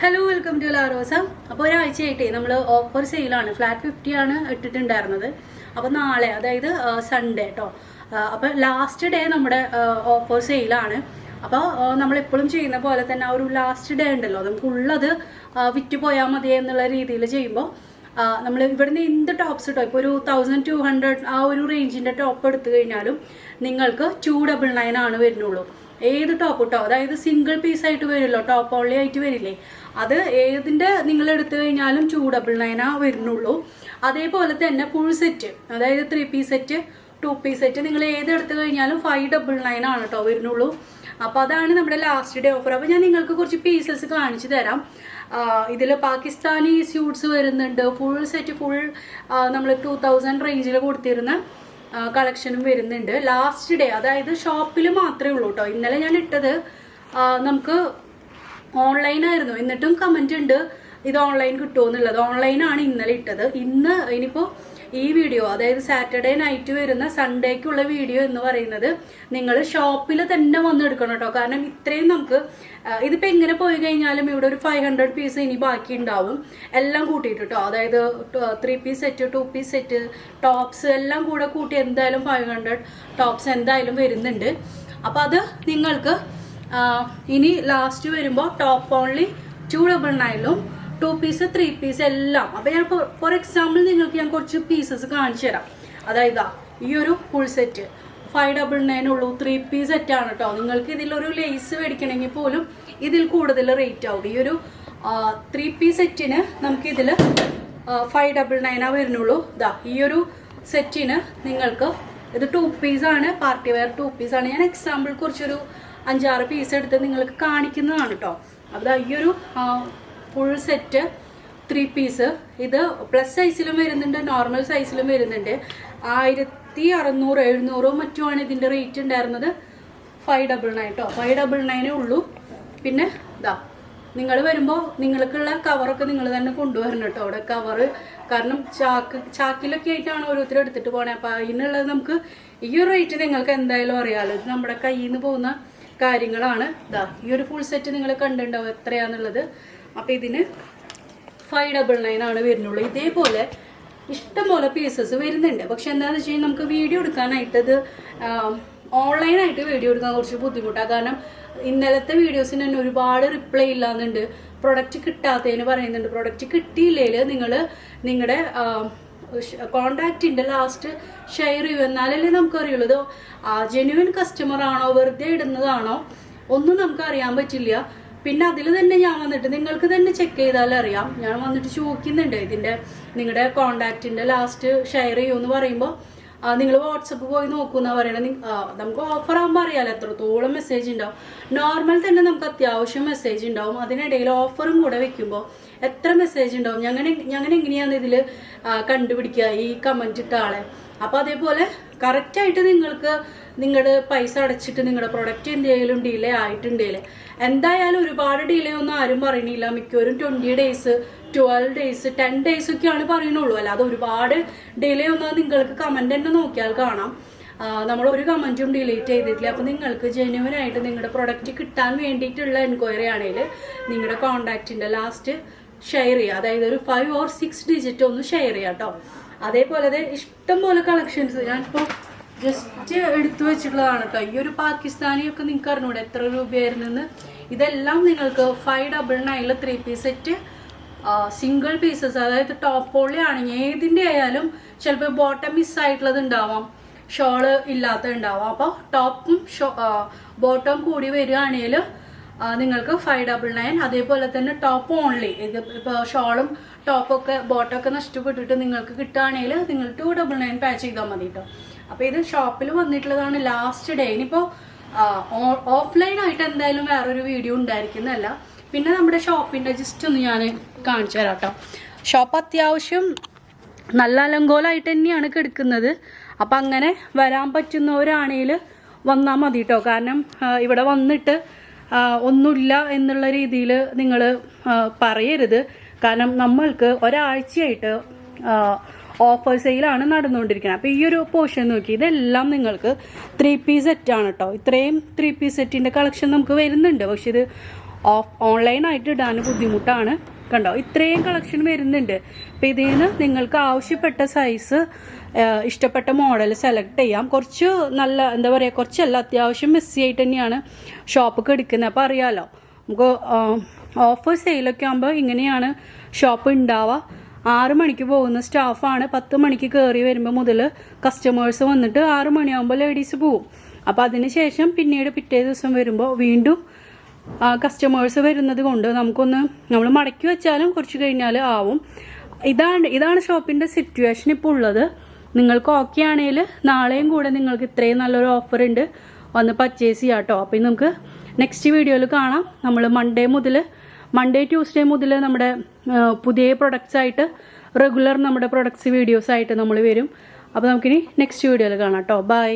Hello welcome to Larosa. അപ്പോൾ ഒരാഴ്ചയായിട്ടേ നമ്മൾ offer സെയിലാണ്. Flat 50 ആണ് ഇട്ടിട്ടുണ്ടായിരുന്നത്. അപ്പോൾ നാളെ, അതായത് സൺഡേ കേട്ടോ. അപ്പോൾ ലാസ്റ്റ് ഡേ നമ്മുടെ ഓഫർ സെയിലാണ്. അപ്പോൾ നമ്മളെപ്പോഴും ചെയ്യുന്ന പോലെ തന്നെ ആ ഒരു ലാസ്റ്റ് ഡേ ഉണ്ടല്ലോ, നമുക്കുള്ളത് വിറ്റ് പോയാൽ മതി എന്നുള്ള രീതിയിൽ ചെയ്യുമ്പോൾ നമ്മൾ ഇവിടുന്ന് എന്ത് ടോപ്സ് കിട്ടോ, ഇപ്പോൾ ഒരു 1200 ആ ഒരു റേഞ്ചിൻ്റെ ടോപ്പ് എടുത്തു കഴിഞ്ഞാലും നിങ്ങൾക്ക് 299 ആണ് വരുന്നുള്ളൂ. ഏത് ടോപ്പ് കിട്ടോ, അതായത് സിംഗിൾ പീസ് ആയിട്ട് വരുമല്ലോ, ടോപ്പ് ഓൺലി ആയിട്ട് വരില്ലേ, അത് ഏതിൻ്റെ നിങ്ങൾ എടുത്തു കഴിഞ്ഞാലും 299 വരുന്നുള്ളൂ. അതേപോലെ തന്നെ ഫുൾ സെറ്റ്, അതായത് 3 പീസ് സെറ്റ് 2 പീസ് സെറ്റ് നിങ്ങൾ ഏത് എടുത്തു കഴിഞ്ഞാലും 599 ആണ് കേട്ടോ വരുന്നുള്ളൂ. അപ്പോൾ അതാണ് നമ്മുടെ ലാസ്റ്റ് ഡേ ഓഫർ. അപ്പോൾ ഞാൻ നിങ്ങൾക്ക് കുറച്ച് പീസസ് കാണിച്ചു തരാം. ഇതിൽ പാകിസ്ഥാനി സ്യൂട്ട്സ് വരുന്നുണ്ട്, ഫുൾ സെറ്റ് ഫുൾ നമ്മൾ 2000 റേഞ്ചിൽ കൊടുത്തിരുന്ന കളക്ഷനും വരുന്നുണ്ട്. ലാസ്റ്റ് ഡേ, അതായത് ഷോപ്പിൽ മാത്രമേ ഉള്ളൂ കേട്ടോ. ഇന്നലെ ഞാൻ ഇട്ടത് നമുക്ക് ഓൺലൈനായിരുന്നു, എന്നിട്ടും കമന്റ് ഉണ്ട് ഇത് ഓൺലൈൻ കിട്ടുമോ എന്നുള്ളത്. ഓൺലൈനാണ് ഇന്നലെ ഇട്ടത്. ഇനിയിപ്പോൾ ഈ വീഡിയോ, അതായത് സാറ്റർഡേ നൈറ്റ് വരുന്ന സൺഡേക്കുള്ള വീഡിയോ എന്ന് പറയുന്നത് നിങ്ങൾ ഷോപ്പിൽ തന്നെ വന്ന് എടുക്കണം കേട്ടോ. കാരണം ഇത്രയും നമുക്ക് ഇതിപ്പോൾ എങ്ങനെ പോയി കഴിഞ്ഞാലും ഇവിടെ ഒരു 500 പീസ് ഇനി ബാക്കി ഉണ്ടാവും, എല്ലാം കൂട്ടിയിട്ട് കേട്ടോ. അതായത് 3 piece set 2 piece set tops എല്ലാം കൂടെ കൂട്ടി എന്തായാലും 500 ടോപ്സ് എന്തായാലും വരുന്നുണ്ട്. അപ്പോൾ അത് നിങ്ങൾക്ക് ഇനി ലാസ്റ്റ് വരുമ്പോൾ ടോപ്പ് ഓൺലി 299 2 പീസ് 3 പീസ് എല്ലാം. അപ്പോൾ ഞാൻ ഫോർ എക്സാമ്പിൾ നിങ്ങൾക്ക് ഞാൻ കുറച്ച് പീസസ് കാണിച്ചു തരാം. അതായത് ഈ ഒരു ഫുൾ സെറ്റ് 599 ഉള്ളൂ, 3 പീസ് സെറ്റാണ് കേട്ടോ. നിങ്ങൾക്ക് ഇതിലൊരു ലേസ് മേടിക്കണമെങ്കിൽ പോലും ഇതിൽ കൂടുതൽ റേറ്റ് ആവും. ഈ ഒരു 3 പീസ് സെറ്റിന് നമുക്കിതിൽ 599 വരുന്നുള്ളൂ. ഈ ഒരു സെറ്റിന് നിങ്ങൾക്ക് ഇത് 2 പീസാണ്, പാർട്ടി വെയർ 2 പീസാണ്. ഞാൻ എക്സാമ്പിൾ കുറച്ചൊരു 5-6 പീസ് എടുത്ത് നിങ്ങൾക്ക് കാണിക്കുന്നതാണ് കേട്ടോ. അപ്പോൾ ഈ ഒരു ഫുൾ സെറ്റ് 3 പീസ് ഇത് പ്ലസ് സൈസിലും വരുന്നുണ്ട്, നോർമൽ സൈസിലും വരുന്നുണ്ട്. 1600 700 മറ്റുമാണ് ഇതിൻ്റെ റേറ്റ് ഉണ്ടായിരുന്നത്. 599 കേട്ടോ, 599 ഉള്ളൂ. പിന്നെ നിങ്ങൾ വരുമ്പോൾ നിങ്ങൾക്കുള്ള കവറൊക്കെ നിങ്ങൾ തന്നെ കൊണ്ടുവരണം കേട്ടോ. അവിടെ കവറ്, കാരണം ചാക്കിലൊക്കെ ആയിട്ടാണ് ഓരോരുത്തർ എടുത്തിട്ട് പോകണേ. അപ്പോൾ അതിനുള്ളത് നമുക്ക് ഈ ഒരു റേറ്റ് നിങ്ങൾക്ക് എന്തായാലും അറിയാമല്ലോ, ഇത് നമ്മുടെ കയ്യിൽ നിന്ന് പോകുന്ന കാര്യങ്ങളാണ്. ഈ ഒരു ഫുൾ സെറ്റ് നിങ്ങൾ കണ്ടിട്ടുണ്ടാവും എത്രയാണെന്നുള്ളത്. അപ്പോൾ ഇതിന് 599 ആണ് വരുന്നുള്ളൂ. ഇതേപോലെ ഇഷ്ടംപോലെ പീസസ് വരുന്നുണ്ട്. പക്ഷെ എന്താണെന്ന് വെച്ച് കഴിഞ്ഞാൽ നമുക്ക് വീഡിയോ എടുക്കാനായിട്ട് ഇത് ഓൺലൈനായിട്ട് വീഡിയോ എടുക്കാൻ കുറച്ച് ബുദ്ധിമുട്ടാണ്. കാരണം ഇന്നലത്തെ വീഡിയോസിന് തന്നെ ഒരുപാട് റിപ്ലൈ ഇല്ലാന്നുണ്ട്, പ്രൊഡക്റ്റ് കിട്ടാത്തതിന് പറയുന്നുണ്ട്. പ്രൊഡക്റ്റ് കിട്ടിയില്ലെങ്കിൽ നിങ്ങൾ നിങ്ങളുടെ കോണ്ടാക്റ്റിൻ്റെ ലാസ്റ്റ് ഷെയർ ചെയ്യും, എന്നാലല്ലേ നമുക്കറിയുള്ളൂ ഇത് ജെന്യുവൻ കസ്റ്റമർ ആണോ വെറുതെ ഇടുന്നതാണോ ഒന്നും നമുക്ക് അറിയാൻ പറ്റില്ല. പിന്നെ അതിൽ തന്നെ ഞാൻ വന്നിട്ട് നിങ്ങൾക്ക് തന്നെ ചെക്ക് ചെയ്താൽ അറിയാം. ഞാൻ വന്നിട്ട് ചോദിക്കുന്നുണ്ട് ഇതിൻ്റെ നിങ്ങളുടെ കോണ്ടാക്റ്റിൻ്റെ ലാസ്റ്റ് ഷെയർ ചെയ്യുമെന്ന് പറയുമ്പോൾ നിങ്ങൾ വാട്സപ്പ് പോയി നോക്കുമെന്നാണ് പറയണത്. നമുക്ക് ഓഫർ ആകുമ്പോൾ അറിയാമല്ലോ എത്രത്തോളം മെസ്സേജ് ഉണ്ടാവും. നോർമൽ തന്നെ നമുക്ക് അത്യാവശ്യം മെസ്സേജ് ഉണ്ടാവും, അതിനിടയിൽ ഓഫറും കൂടെ വെക്കുമ്പോൾ എത്ര മെസ്സേജ് ഉണ്ടാവും. ഞങ്ങൾ എങ്ങനെയാണ് ഇതിൽ കണ്ടുപിടിക്കുക ഈ കമൻറ്റ് ഇട്ട ആളെ. അപ്പോൾ അതേപോലെ കറക്റ്റായിട്ട് നിങ്ങൾക്ക് നിങ്ങളുടെ പൈസ അടച്ചിട്ട് നിങ്ങളുടെ പ്രൊഡക്റ്റ് എന്തെങ്കിലും ഡിലേ ആയിട്ടുണ്ടെങ്കിൽ, എന്തായാലും ഒരുപാട് ഡിലേ ഒന്നും ആരും പറയണില്ല. മിക്കവരും 20 ഡേയ്സ് 12 ഡേയ്സ് 10 ഡേയ്സ് ഒക്കെയാണ് പറയുന്നുള്ളൂ. അല്ലാതെ ഒരുപാട് ഡിലേ ഒന്നും നിങ്ങൾക്ക് കമൻറ്റ് തന്നെ നോക്കിയാൽ കാണാം. നമ്മൾ ഒരു കമൻറ്റും ഡിലീറ്റ് ചെയ്തിട്ടില്ല. അപ്പോൾ നിങ്ങൾക്ക് ജെന്യുവനായിട്ട് നിങ്ങളുടെ പ്രൊഡക്റ്റ് കിട്ടാൻ വേണ്ടിയിട്ടുള്ള എൻക്വയറി ആണെങ്കിൽ നിങ്ങളുടെ കോണ്ടാക്റ്റിൻ്റെ ലാസ്റ്റ് ഷെയർ ചെയ്യുക. അതായത് ഒരു 5 or 6 ഡിജിറ്റ് ഒന്ന് ഷെയർ ചെയ്യുക കേട്ടോ. അതേപോലെ ഇഷ്ടംപോലെ കളക്ഷൻസ് ഞാനിപ്പോൾ ജസ്റ്റ് എടുത്തു വെച്ചിട്ടുള്ളതാണ് കേട്ടോ. ഈ ഒരു പാകിസ്ഥാനിയൊക്കെ നിങ്ങൾക്ക് അറിഞ്ഞൂടെ എത്ര രൂപയായിരുന്നെന്ന്. ഇതെല്ലാം നിങ്ങൾക്ക് 599 3 പീസ് സെറ്റ് സിംഗിൾ പീസസ്, അതായത് ടോപ്പ് ഓൺലി ആണെങ്കിൽ ഏതിൻ്റെ ആയാലും ചിലപ്പോൾ ബോട്ടം മിസ്സായിട്ടുള്ളത് ഉണ്ടാവാം, ഷോള് ഇല്ലാത്ത ഉണ്ടാവാം. അപ്പോൾ ടോപ്പും ബോട്ടം കൂടി വരികയാണെങ്കിൽ നിങ്ങൾക്ക് 599. അതേപോലെ തന്നെ ടോപ്പ് ഓൺലി, ഇത് ഇപ്പോൾ ഷോളും ടോപ്പൊക്കെ ബോട്ടമൊക്കെ നഷ്ടപ്പെട്ടിട്ട് നിങ്ങൾക്ക് കിട്ടുകയാണെങ്കിൽ നിങ്ങൾ 299 പേ ചെയ്താൽ മതി കേട്ടോ. അപ്പോൾ ഇത് ഷോപ്പിൽ വന്നിട്ടുള്ളതാണ് ലാസ്റ്റ് ഡേ. ഇനിയിപ്പോൾ ഓഫ്ലൈനായിട്ട് എന്തായാലും വേറൊരു വീഡിയോ ഉണ്ടായിരിക്കുന്നതല്ല. പിന്നെ നമ്മുടെ ഷോപ്പിൻ്റെ ജസ്റ്റ് ഒന്ന് ഞാൻ കാണിച്ചു തരാം കേട്ടോ. ഷോപ്പ് അത്യാവശ്യം നല്ല അലങ്കോലമായിട്ട് തന്നെയാണ് കിടക്കുന്നത്. അപ്പം അങ്ങനെ വരാൻ പറ്റുന്നവരാണെങ്കിൽ വന്നാൽ മതി കേട്ടോ. കാരണം ഇവിടെ വന്നിട്ട് ഒന്നുമില്ല എന്നുള്ള രീതിയിൽ നിങ്ങൾ പറയരുത്. കാരണം നമ്മൾക്ക് ഒരാഴ്ചയായിട്ട് ഓഫർ സെയിലാണ് നടന്നുകൊണ്ടിരിക്കുന്നത്. അപ്പോൾ ഈ ഒരു പോർഷൻ നോക്കി, ഇതെല്ലാം നിങ്ങൾക്ക് 3 പീസ് സെറ്റാണ് കേട്ടോ. ഇത്രയും 3 പീസ് സെറ്റിൻ്റെ കളക്ഷൻ നമുക്ക് വരുന്നുണ്ട്. പക്ഷെ ഇത് ഓൺലൈനായിട്ട് ഇടാൻ ബുദ്ധിമുട്ടാണ്. കണ്ടോ, ഇത്രയും കളക്ഷൻ വരുന്നുണ്ട്. അപ്പം ഇതിൽ നിന്ന് നിങ്ങൾക്ക് ആവശ്യപ്പെട്ട സൈസ് ഇഷ്ടപ്പെട്ട മോഡൽ സെലക്ട് ചെയ്യാം. കുറച്ച് നല്ല എന്താ പറയുക, കുറച്ചല്ല, അത്യാവശ്യം മെസ്സി ആയിട്ട് തന്നെയാണ് ഷോപ്പൊക്കെ എടുക്കുന്നത്. അപ്പോൾ അറിയാമല്ലോ, നമുക്ക് ഓഫർ സെയിലൊക്കെ ആകുമ്പോൾ ഇങ്ങനെയാണ് ഷോപ്പ് ഉണ്ടാവുക. 6 മണിക്ക് പോകുന്ന സ്റ്റാഫാണ്. 10 മണിക്ക് കയറി വരുമ്പോൾ മുതൽ കസ്റ്റമേഴ്സ് വന്നിട്ട് 6 മണിയാകുമ്പോൾ ലേഡീസ് പോവും. അപ്പോൾ അതിന് ശേഷം പിന്നീട് പിറ്റേ ദിവസം വരുമ്പോൾ വീണ്ടും കസ്റ്റമേഴ്സ് വരുന്നത് കൊണ്ട് നമുക്കൊന്ന് നമ്മൾ മടക്കി വെച്ചാലും കുറച്ച് കഴിഞ്ഞാൽ ആവും. ഇതാണ് ഷോപ്പിൻ്റെ സിറ്റുവേഷൻ ഇപ്പോൾ ഉള്ളത്. നിങ്ങൾക്ക് ഓക്കെ ആണെങ്കിൽ നാളെയും കൂടെ നിങ്ങൾക്ക് ഇത്രയും നല്ലൊരു ഓഫർ ഉണ്ട്, വന്ന് പർച്ചേസ് ചെയ്യാം കേട്ടോ. അപ്പോൾ നമുക്ക് നെക്സ്റ്റ് വീഡിയോയിൽ കാണാം. നമ്മൾ മൺഡേ ട്യൂസ്ഡേ മുതൽ നമ്മുടെ പുതിയ പ്രൊഡക്ട്സ് ആയിട്ട് റെഗുലർ നമ്മുടെ പ്രൊഡക്ട്സ് വീഡിയോസ് ആയിട്ട് നമ്മൾ വരും. അപ്പോൾ നമുക്കിനി നെക്സ്റ്റ് വീഡിയോയിൽ കാണാം കേട്ടോ. ബൈ.